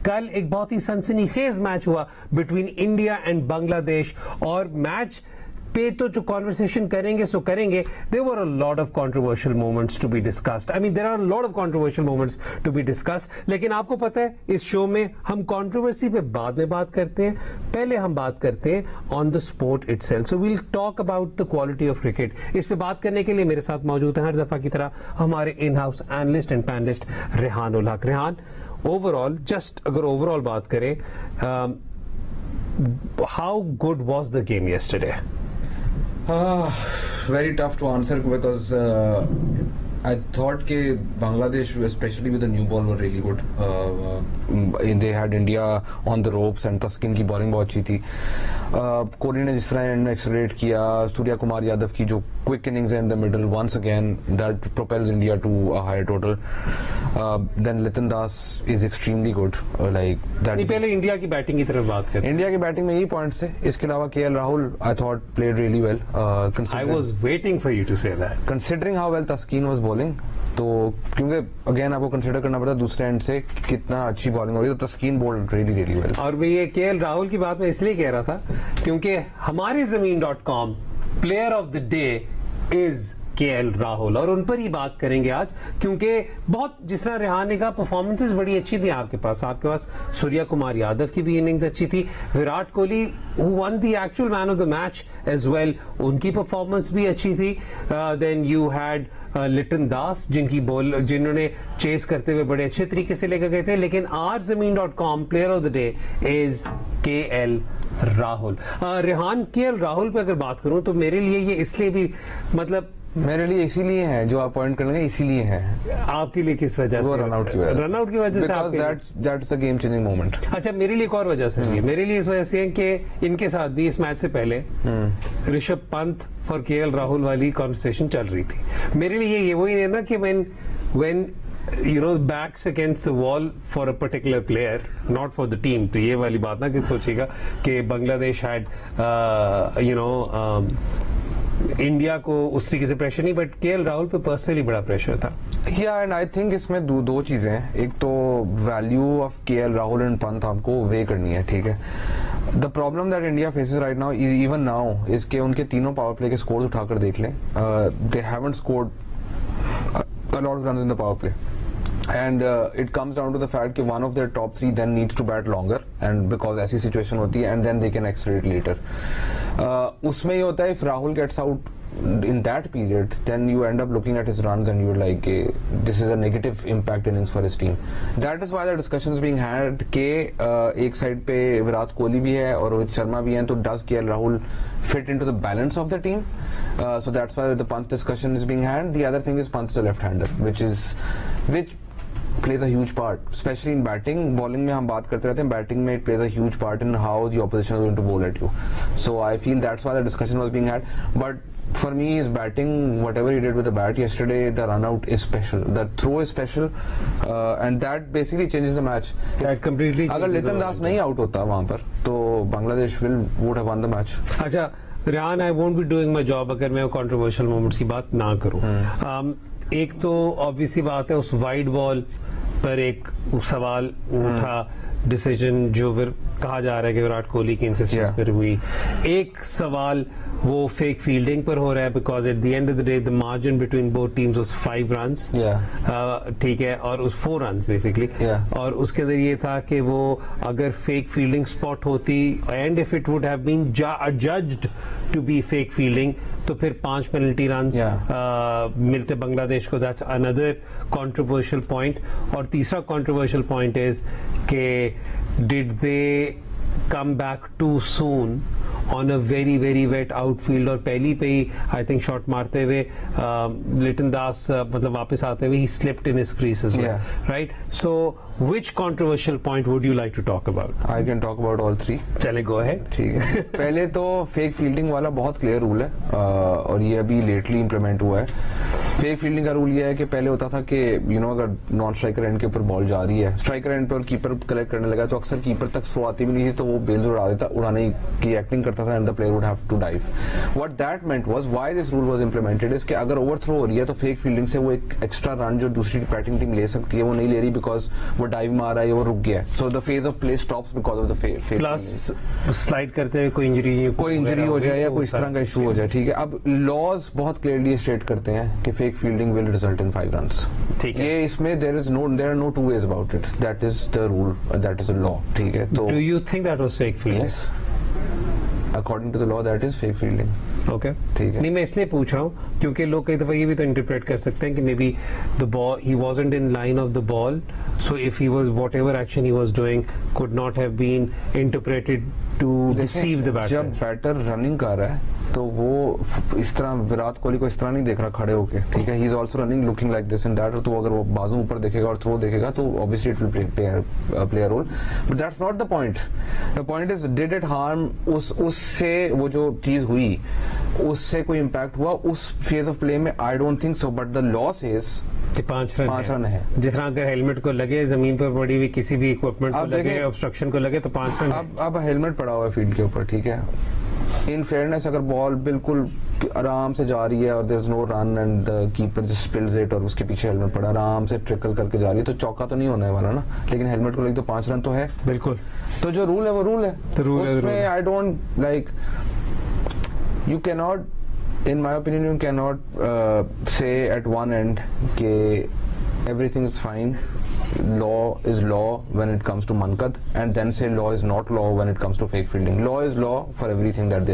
कल एक बहुत ही सनसनीखेज मैच हुआ बिटवीन इंडिया एंड बांग्लादेश, और मैच पे तो जो कॉन्वर्सेशन करेंगे सो करेंगे. There were a lot of controversial moments to be discussed. I mean there are a lot of controversial moments to be discussed. लेकिन आपको पता है इस शो में हम कंट्रोवर्सी पे बाद में बात करते हैं, पहले हम बात करते हैं on the sport itself. So we will talk about the quality of cricket. इस पे बात करने के लिए मेरे साथ मौजूद है हर दफा की तरह हमारे in house analyst and panelist Rehan ul Haq. Rehan, overall just अगर ओवरऑल बात करें, how good was the game yesterday? Very tough to answer because I thought कि Bangladesh, especially with the new ball, were really good. They had India on the ropes and Taskin की bowling बहुत अच्छी थी. कोहली ने जिस तरह accelerate किया, सूर्या कुमार यादव की जो क्विक इनिंग्स है in the middle, once again that propels India to a higher total. Then Liton Das is extremely good. Like that. पहले इंडिया की बैटिंग की तरफ बात करें. इंडिया की बैटिंग में यही पॉइंट्स थे. इसके अलावा KL Rahul I thought played really well. I was waiting for you to say that. Considering how well Taskin was bowling, तो क्योंकि अगेन आपको कंसिडर करना पड़ता है दूसरे एंड से कितना अच्छी बॉलिंग हो रही है, तो तस्कीन बॉल्ड रियली वेल. और मैं ये केएल राहुल की बात मैं इसलिए कह रहा था क्योंकि हमारी ज़मीन.com player of the day is K L Rahul, और उन पर ही बात करेंगे आज, क्योंकि बहुत जिस तरह रेहान ने कहा परफॉर्मेंसेस बड़ी अच्छी थी आपके पास सूर्या कुमार यादव की भी इनिंग्स अच्छी थी, Virat Kohli who won the actual man of the match as well, उनकी परफॉर्मेंस भी अच्छी थी. Then you had Liton Das जिन्होंने चेस करते हुए बड़े अच्छे तरीके से लेकर गए थे. लेकिन आर ज़मीन.com player of the day is K L Rahul. Rehan, K L Rahul पे अगर बात करूं तो मेरे लिए ये इसलिए भी, मतलब मेरे लिए इसीलिए है जो आप पॉइंट करेंगे, इसीलिए है. आपके लिए किस वजह से? रनआउट की वजह से. That's a game changing moment. अच्छा, मेरे लिए एक और वजह से है. मेरे लिए इस वजह से है कि इनके साथ भी इस मैच से पहले ऋषभ पंत फॉर केएल राहुल वाली कॉन्वर्सेशन चल रही थी. मेरे लिए ये वही है ना कि when you know backs against the wall for a particular player, not for the team. तो ये वाली बात ना कि सोचिएगा कि बांग्लादेश हैड इंडिया को उस तरीके से प्रेशर नहीं, बट केएल राहुल पे पर्सनली बड़ा प्रेशर था. या एंड आई थिंक इसमें दो चीजें हैं. एक तो value of KL Rahul and Pant आपको वे करनी है, ठीक है. The problem that India faces right now, even now, इसके उनके तीनों पावर प्ले के स्कोर उठाकर देख लें. They haven't scored a lot of runs in the power play, and it comes down to the fact कि one of their top three then needs to bat longer, and because ऐसी situation होती है and then they can accelerate later. उसमें ये होता है if Rahul gets out in that period, then you end up looking at his runs and you're like, this is a negative impact innings for his team. That is why the discussion is being had कि एक side पे विराट कोहली भी है और रोहित शर्मा भी हैं, तो does KL Rahul fit into the balance of the team? So that's why the Pant discussion is being had. The other thing is Pant is a left-hander, which plays a huge part, especially in batting. Bowling में हम बात करते रहते हैं, batting में it plays a huge part in how the opposition is going to bowl at you. So I feel that's why the discussion was being had. But for me, his batting, whatever he did with the bat yesterday, the run out is special, the throw is special, and that basically changes the match. That completely. अगर लिटन दास नहीं out होता वहां पर तो Bangladesh would have won the match. अच्छा Rehan, I won't be doing my job अगर मैं controversial moments की बात ना करूं. एक तो ऑब्वियसली बात है उस वाइड बॉल पर एक सवाल उठा, डिसीजन जो फिर कहा जा रहा है कि विराट कोहली की इंसिस्टेंस पर हुई. एक सवाल वो फेक फील्डिंग पर हो रहा है because at the end of the day the margin between both teams was 5 runs, ठीक है, और उस 4 रन्स बेसिकली. और उसके अंदर ये था कि वो अगर फेक फील्डिंग स्पॉट होती and if it would have been judged to be fake fielding तो फिर 5 पेनल्टी रन्स मिलते बांग्लादेश को. That's another controversial point. और तीसरा कंट्रोवर्शियल पॉइंट इज के did they come back too soon on a very very wet outfield, और पहली पे ही आई थिंक शॉट मारते हुए लिटन दास मतलब वापस आते हुए ही slipped in his crease as well, right? So which controversial point would you like to talk about? I can talk about all three. चले go ahead. ठीक है. पहले तो फेक फील्डिंग वाला बहुत क्लियर रूल है और ये अभी लेटली इंप्लीमेंट हुआ है. फेक फील्डिंग का रूल ये है कि पहले होता था कि अगर नॉन स्ट्राइकर एंड के ऊपर बॉल जा रही है, स्ट्राइकर एंड पर कीपर कलेक्ट करने लगा तो अक्सर कीपर तक थ्रो आती भी नहीं थी, तो वो बेल्स उड़ाने की एक्टिंग करता करता था and the player would have to dive. What that meant was why this rule was implemented is कि अगर ओवरथ्रो हो रही है तो फेक फील्डिंग से वो एक एक्स्ट्रा रन जो दूसरी बैटिंग टीम ले सकती है वो नहीं ले रही बिकॉज वो डाइव मार रहा है, वो रुक गया. So the phase of play stops because of the fake. Plus slide करते हुए कोई इंजरी हो जाए या कोई इस तरह का इशू हो जाए. ठीक है, अब लॉज बहुत क्लियरली स्टेट करते हैं कि fake fielding will result in 5 runs. ठीक है, ये इसमें there are no two ways about it. That is the rule, that is the law. ठीक है, तो do you think that was fake fielding? Yes, according to the law that is fake fielding. Okay, ठीक है. नहीं मैं इसलिए पूछ रहा हूँ क्योंकि लोग कई दफा ये भी तो इंटरप्रेट कर सकते हैं कि maybe the ball he wasn't in line of the ball, so if he was whatever action he was doing could not have been interpreted to deceive the batter. जब बैटर रनिंग कर रहा है तो वो इस तरह विराट कोहली को इस तरह नहीं देख रहा खड़े होके. ठीक है, he is also running looking like this and that. तो अगर वो बाजू ऊपर देखेगा और थ्रो देखेगा तो obviously it will play a role, but that's not the point. The point is did it harm, उससे वो जो चीज हुई उससे कोई इम्पैक्ट हुआ उस फेज ऑफ प्ले में? I don't think so, but the law says 5 run है. जिस तरह अगर हेलमेट को लगे, जमीन पर पड़ी हुई किसी भी इक्विपमेंट को लगे, ऑब्स्ट्रक्शन को लगे तो 5 रन. अब हेलमेट पड़ा हुआ है फील्ड के ऊपर. ठीक है, इन फेयरनेस अगर बॉल बिल्कुल आराम से जा रही है और there is no run and the keeper just spills it और उसके पीछे हेलमेट पड़ा आराम से ट्रिकल करके जा रही है तो चौका तो नहीं होने वाला ना, लेकिन हेलमेट को लेके तो 5 रन तो है. बिल्कुल, तो जो रूल है वो रूल है. तो रूल है, उसमें I don't like, you can not, in my opinion, you cannot say at one end ke everything is fine, law is law when it comes to mankad, and then say law is not law when it comes to fake fielding. Law is law for everything that there